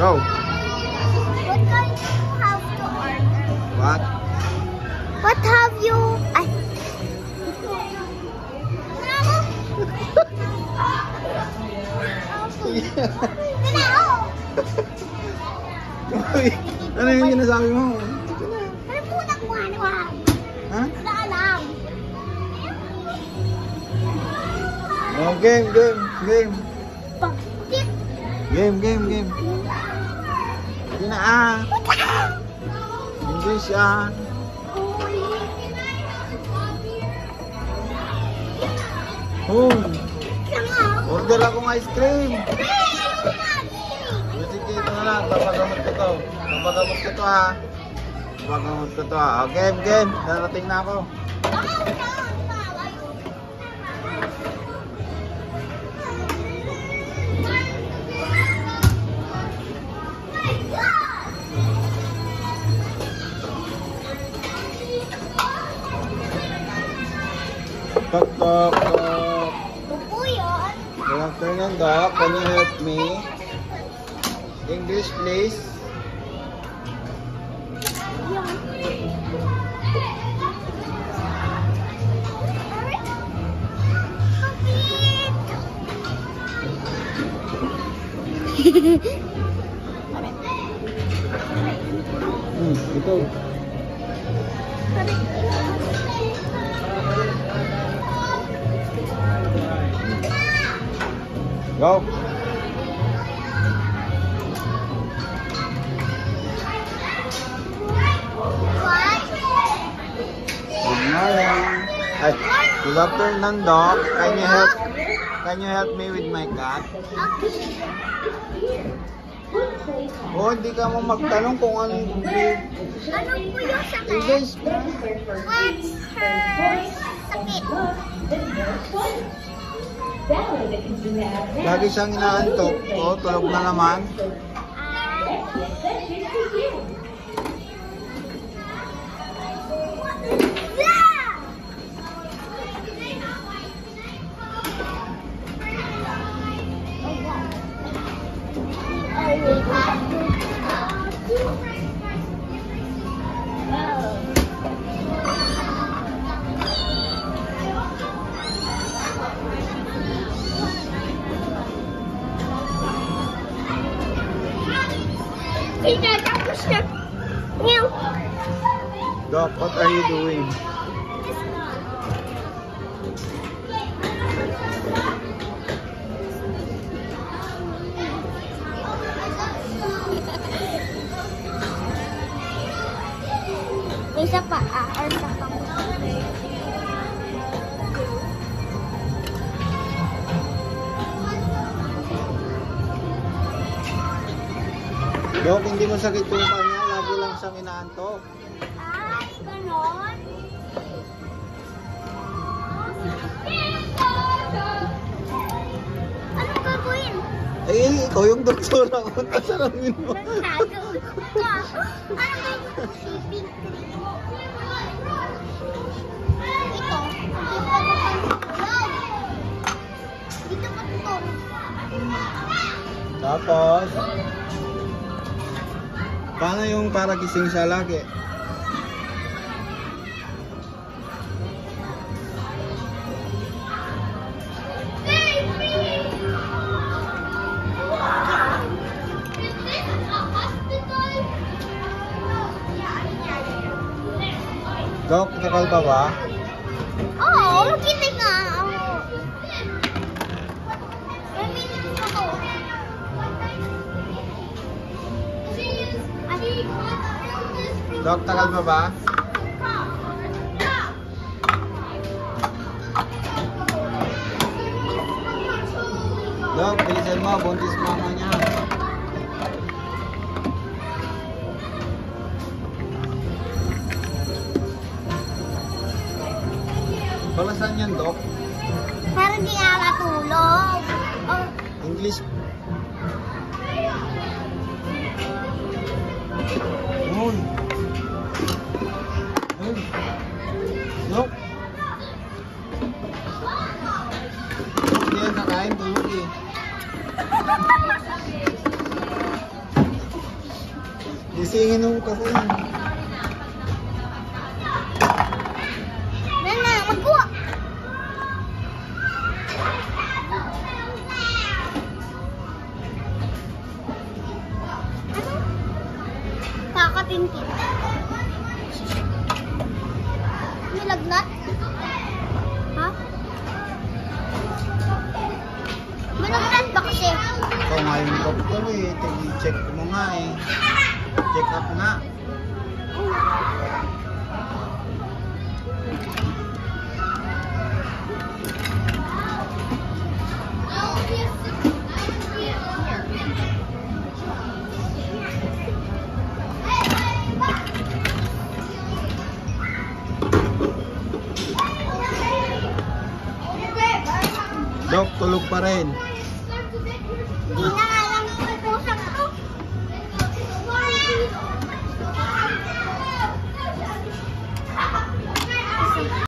Go. What can you have to order? What? What have you... Ay. Uy, ano yung sinasabi mo? Ano po nakuha? Ha? Wala alam. Oh, game. Bakit? Game. Hindi na English Oh. Order akong ice cream. Sige, ito na lang. Papagamot ko to. Game. Darating na ako. Tok. Buko yun. Good afternoon, Doc. Can you help me? English, please. Ito. Go. Good morning. Ay, good afternoon, Doc. Can you help me with my cat? Oh, hindi ka mo magtanong kung anong Ano po yung sakit? English. What's her sakit? Lagi siyang inaantok. Oh, tulog na naman. Doc, what are you doing? Isa pa, or sa pang. Doc, hindi mo sakit yung kanya. Lagi lang siyang inaantok. Ay, ganon. Anong gagawin? Eh, ikaw yung doktor ako. Tasaramin mo. Nagtago. Ano yung shipping cream? Ito. Dito pa ito. Tapos, paano yung para gising siya lagi? Dok, nakal pa ba? Oo, kita nga. Dok, takal pa ba? Dok, bilisan mo, buntis mama niya. Para saan yan, Dok? Para di nga matulog. Oh. English. Uy. Dok. Hindi yan nakain, tulog eh. Sisingin mo kasi. Nana, magkuha. Kakatintin. Nilagnat? Ha? Malagnat ba kasi? Ikaw nga yung doktor eh. Check mo nga eh. Check up nga. Dok, tulog pa rin.